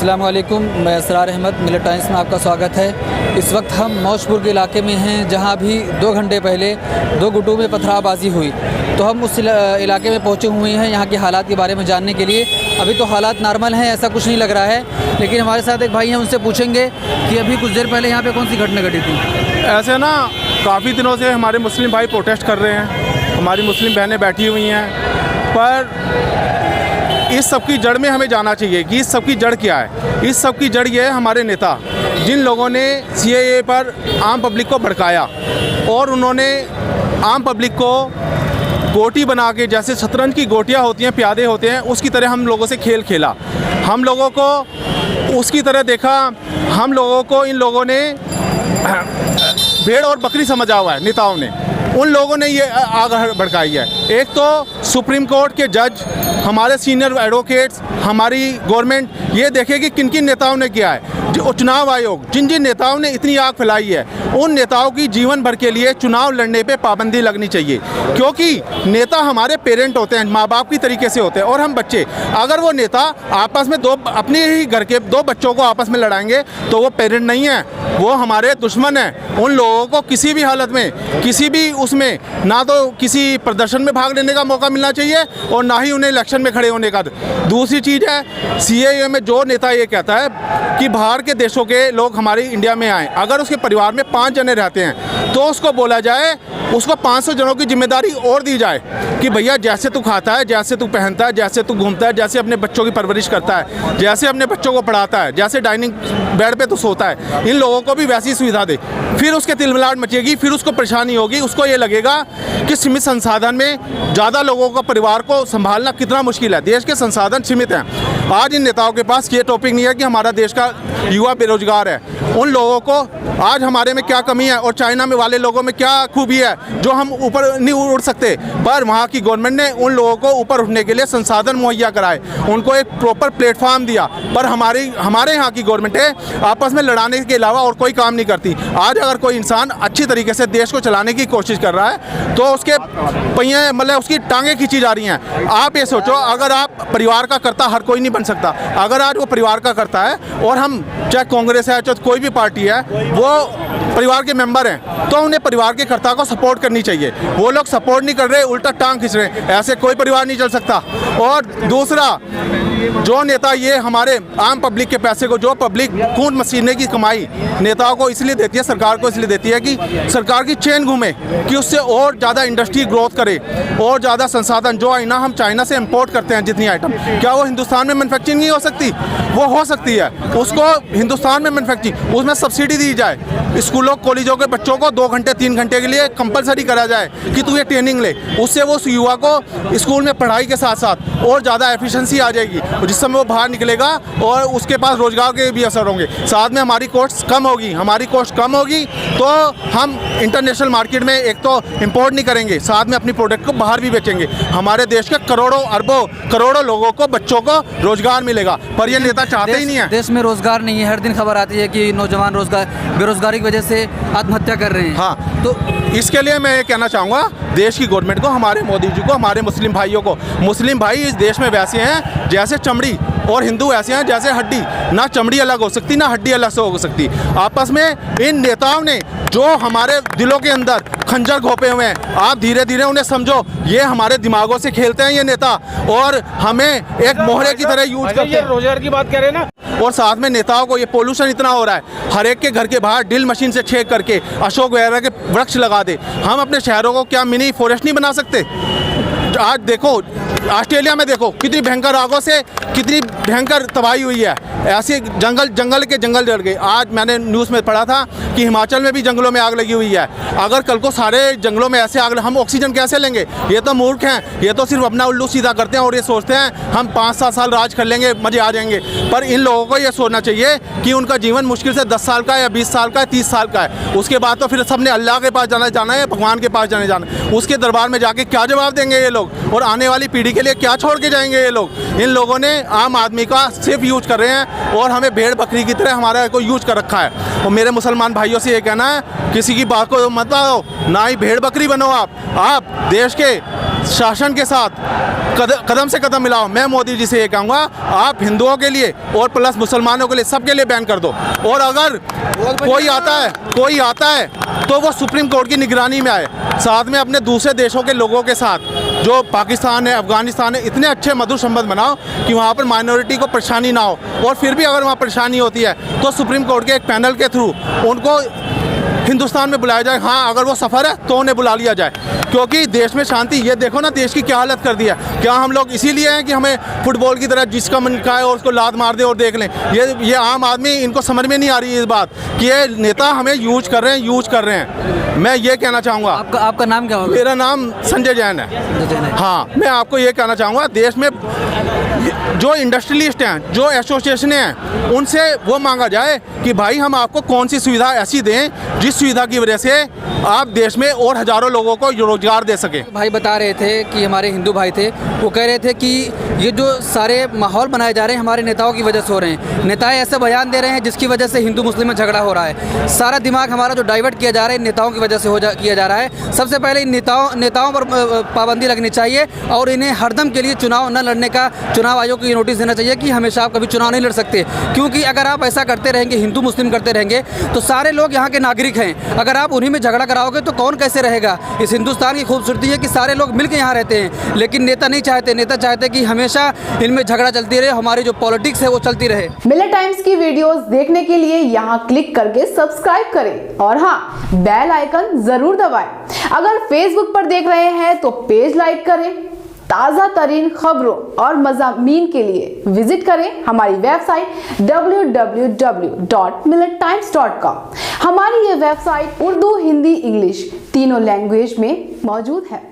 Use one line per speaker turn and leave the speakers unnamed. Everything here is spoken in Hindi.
अस्सलाम वालेकुम, मैं असरार अहमद, मिलत टाइम्स में आपका स्वागत है। इस वक्त हम मौजपुर के इलाके में हैं, जहां भी 2 घंटे पहले 2 गुटों में पथराबाजी हुई। तो हम उस इलाके में पहुंचे हुए हैं यहाँ के हालात के बारे में जानने के लिए। अभी तो हालात नॉर्मल हैं, ऐसा कुछ नहीं लग रहा है, लेकिन हमारे साथ एक भाई हैं, उनसे पूछेंगे कि अभी कुछ देर पहले यहाँ पर कौन सी घटना घटी थी।
ऐसे ना काफ़ी दिनों से हमारे मुस्लिम भाई प्रोटेस्ट कर रहे हैं, हमारी मुस्लिम बहनें बैठी हुई हैं, पर इस सब की जड़ में हमें जाना चाहिए कि इस सब की जड़ क्या है। इस सब की जड़ ये है हमारे नेता, जिन लोगों ने CAA पर आम पब्लिक को भड़काया और उन्होंने आम पब्लिक को गोटी बना के, जैसे शतरंज की गोटियां होती हैं, प्यादे होते हैं, उसकी तरह हम लोगों से खेल खेला। हम लोगों को उसकी तरह देखा। हम लोगों को इन लोगों ने भेड़ और बकरी समझा हुआ है। नेताओं ने, उन लोगों ने ये आग भड़काई है। एक तो सुप्रीम कोर्ट के जज, हमारे सीनियर एडवोकेट्स, हमारी गवर्नमेंट ये देखे कि किन किन नेताओं ने किया है। जो चुनाव आयोग, जिन जिन नेताओं ने इतनी आग फैलाई है, उन नेताओं की जीवन भर के लिए चुनाव लड़ने पे पाबंदी लगनी चाहिए, क्योंकि नेता हमारे पेरेंट होते हैं, माँ बाप की तरीके से होते हैं, और हम बच्चे। अगर वो नेता आपस में अपने ही घर के 2 बच्चों को आपस में लड़ाएंगे तो वो पेरेंट नहीं है, वो हमारे दुश्मन हैं। उन लोगों को किसी भी हालत में, किसी भी उसमें, ना तो किसी प्रदर्शन में भाग लेने का मौका मिलना चाहिए और ना ही उन्हें इलेक्शन में खड़े होने का। दूसरी चीज़ है, CAA में जो नेता ये कहता है कि बाहर के देशों के लोग हमारी इंडिया में आएँ, अगर उसके परिवार में 5 जने रहते हैं तो उसको बोला जाए, उसको 500 जनों की जिम्मेदारी और दी जाए कि भैया जैसे तू खाता है, जैसे तू पहनता है, जैसे तू घूमता है, जैसे अपने बच्चों की परवरिश करता है, जैसे अपने बच्चों को पढ़ाता है, जैसे डाइनिंग बेड पे तू सोता है, इन लोगों को भी वैसी सुविधा दे। फिर उसके तिलमिलाट मचेगी, फिर उसको परेशानी होगी। उसको ये लगेगा कि सीमित संसाधन में ज़्यादा लोगों का परिवार को संभालना कितना मुश्किल है। देश के संसाधन सीमित हैं। आज इन नेताओं के पास ये टॉपिक नहीं है कि हमारा देश का युवा बेरोजगार है। उन लोगों को आज हमारे में क्या कमी है और चाइना में वाले लोगों में क्या खूबी है जो हम ऊपर नहीं उड़ सकते, पर वहाँ की गवर्नमेंट ने उन लोगों को ऊपर उठने के लिए संसाधन मुहैया कराए, उनको एक प्रॉपर प्लेटफॉर्म दिया। पर हमारे यहाँ की गवर्नमेंट है आपस में लड़ाने के अलावा और कोई काम नहीं करती। आज अगर कोई इंसान अच्छी तरीके से देश को चलाने की कोशिश कर रहा है तो उसके पहिए, मतलब उसकी टांगें खींची जा रही हैं। आप ये सोचो, अगर आप परिवार का करता, हर कोई नहीं बन सकता, अगर आज वो परिवार का करता है और हम, चाहे कांग्रेस है चाहे कोई भी पार्टी है, वो परिवार के मेंबर हैं, तो उन्हें परिवार के कर्ता को सपोर्ट करनी चाहिए। वो लोग सपोर्ट नहीं कर रहे, उल्टा टांग खींच रहे हैं, ऐसे कोई परिवार नहीं चल सकता। और दूसरा, जो नेता ये हमारे आम पब्लिक के पैसे को, जो पब्लिक खून पसीने की कमाई नेताओं को इसलिए देती है, सरकार को इसलिए देती है कि सरकार की चेन घूमे, कि उससे और ज़्यादा इंडस्ट्री ग्रोथ करे और ज़्यादा संसाधन। जो आईना हम चाइना से इंपोर्ट करते हैं, जितनी आइटम, क्या वो हिंदुस्तान में मैन्युफैक्चरिंग नहीं हो सकती? वो हो सकती है। उसको हिंदुस्तान में मैन्युफैक्चरिंग, उसमें सब्सिडी दी जाए। स्कूलों कॉलेजों के बच्चों को 2 घंटे 3 घंटे के लिए कंपलसरी करा जाए कि तू ये ट्रेनिंग ले। उससे वो युवा को स्कूल में पढ़ाई के साथ साथ और ज़्यादा एफिशिएंसी आ जाएगी, जिस समय वो बाहर निकलेगा और उसके पास रोजगार के भी असर होंगे। साथ में हमारी कॉस्ट कम होगी। हमारी कॉस्ट कम होगी तो हम इंटरनेशनल मार्केट में एक तो इंपोर्ट नहीं करेंगे, साथ में अपनी प्रोडक्ट को बाहर भी बेचेंगे। हमारे देश के करोड़ों अरबों करोड़ों लोगों को, बच्चों को रोजगार मिलेगा, पर ये नेता चाहते ही नहीं है।
देश में रोजगार नहीं है। हर दिन खबर आती है कि नौजवान बेरोजगारी की वजह से आत्महत्या कर रहे हैं।
हाँ, तो इसके लिए मैं ये कहना चाहूँगा देश की गवर्नमेंट को, हमारे मोदी जी को, हमारे मुस्लिम भाइयों को, मुस्लिम भाई इस देश में वैसे हैं जैसे चमड़ी, और हिंदू ऐसे हैं जैसे हड्डी। ना चमड़ी अलग हो सकती, ना हड्डी अलग से हो सकती। आपस में इन नेताओं ने जो हमारे दिलों के अंदर खंजर घोंपे हुए हैं, आप धीरे धीरे उन्हें समझो। ये हमारे दिमागों से खेलते हैं ये नेता, और हमें एक मोहरे की तरह यूज करते हैं।
रोजगार की बात करें ना,
और साथ में नेताओं को ये पोल्यूशन इतना हो रहा है, हर एक के घर के बाहर ड्रिल मशीन से छेद करके अशोक वगैरह के वृक्ष लगा दे। हम अपने शहरों को क्या मिनी फॉरेस्ट नहीं बना सकते? आज देखो ऑस्ट्रेलिया में, देखो कितनी भयंकर आगों से कितनी भयंकर तबाही हुई है। ऐसे जंगल के जंगल जल गए। आज मैंने न्यूज़ में पढ़ा था कि हिमाचल में भी जंगलों में आग लगी हुई है। अगर कल को सारे जंगलों में ऐसे आग, हम ऑक्सीजन कैसे लेंगे? ये तो मूर्ख हैं, ये तो सिर्फ अपना उल्लू सीधा करते हैं और ये सोचते हैं हम 5-7 साल राज कर लेंगे, मज़े आ जाएंगे। पर इन लोगों को ये सोचना चाहिए कि उनका जीवन मुश्किल से 10 साल का या 20 साल का है, 30 साल का है। उसके बाद तो फिर सबने अल्लाह के पास जाना है, भगवान के पास जाना है। उसके दरबार में जाके क्या जवाब देंगे ये लोग, और आने वाली पीढ़ी के लिए क्या छोड़ के जाएंगे ये लोग? इन लोगों ने आम आदमी का सिर्फ यूज कर रहे हैं और हमें भेड़ बकरी की तरह हमारा को यूज कर रखा है। और मेरे मुसलमान भाइयों से ये कहना है, किसी की बात को मत आओ, ना ही भेड़ बकरी बनो। आप देश के शासन के साथ कदम से कदम मिलाओ। मैं मोदी जी से ये कहूँगा, आप हिंदुओं के लिए और प्लस मुसलमानों के लिए, सबके लिए बैन कर दो। और अगर कोई आता है तो वो सुप्रीम कोर्ट की निगरानी में आए, साथ में अपने दूसरे देशों के लोगों के साथ, जो पाकिस्तान है, अफगानिस्तान है, इतने अच्छे मधुर संबंध बनाओ कि वहाँ पर माइनॉरिटी को परेशानी ना हो। और फिर भी अगर वहाँ परेशानी होती है तो सुप्रीम कोर्ट के एक पैनल के थ्रू उनको हिंदुस्तान में बुलाया जाए। हाँ, अगर वो सफ़र है तो उन्हें बुला लिया जाए, क्योंकि देश में शांति, ये देखो ना देश की क्या हालत कर दी है। क्या हम लोग इसीलिए हैं कि हमें फुटबॉल की तरह जिसका मन खाए और उसको लात मार दे और देख लें? ये आम आदमी, इनको समझ में नहीं आ रही है इस बात कि ये नेता हमें यूज कर रहे हैं। मैं ये कहना चाहूँगा।
आपका नाम क्या होगा?
मेरा नाम संजय जैन है। हाँ, मैं आपको ये कहना चाहूँगा, देश में जो इंडस्ट्रियलिस्ट हैं, जो एसोसिएशनें हैं, उनसे वो मांगा जाए कि भाई हम आपको कौन सी सुविधा ऐसी दें जिस सुविधा की वजह से आप देश में और हज़ारों लोगों को रोजगार दे सकें।
भाई बता रहे थे कि हमारे हिंदू भाई थे, वो कह रहे थे कि ये जो सारे माहौल बनाए जा रहे हैं हमारे नेताओं की वजह से हो रहे हैं। नेताएं ऐसे बयान दे रहे हैं जिसकी वजह से हिंदू मुस्लिम में झगड़ा हो रहा है। सारा दिमाग हमारा जो डाइवर्ट किया जा रहा है नेताओं की वजह से किया जा रहा है। सबसे पहले इन नेताओं पर पाबंदी लगनी चाहिए और इन्हें हरदम के लिए चुनाव न लड़ने का चुनाव आयोग को ये नोटिस देना चाहिए कि हमेशा आप कभी चुनाव नहीं लड़ सकते, क्योंकि अगर आप ऐसा करते रहेंगे, हिंदू मुस्लिम करते रहेंगे, तो सारे लोग यहाँ के नागरिक हैं। अगर आप उन्हीं में झगड़ा कराओगे तो कौन कैसे रहेगा? इस हिंदुस्तान की खूबसूरती है कि सारे लोग मिलकर यहाँ रहते हैं, लेकिन नेता नहीं चाहते। नेता चाहते कि हमेशा इनमें झगड़ा चलती रहे, हमारी जो पॉलिटिक्स है वो चलती रहे।
मिलेट टाइम्स की वीडियोस देखने के लिए यहाँ क्लिक करके सब्सक्राइब करें और हाँ, बेल आइकन जरूर दबाएं। अगर फेसबुक पर देख रहे हैं तो पेज लाइक करें। ताज़ा तरीन खबरों और मज़ामीन के लिए विजिट करें हमारी वेबसाइट www.millettimes.com। हमारी ये वेबसाइट उर्दू, हिंदी, इंग्लिश तीनों लैंग्वेज में मौजूद है।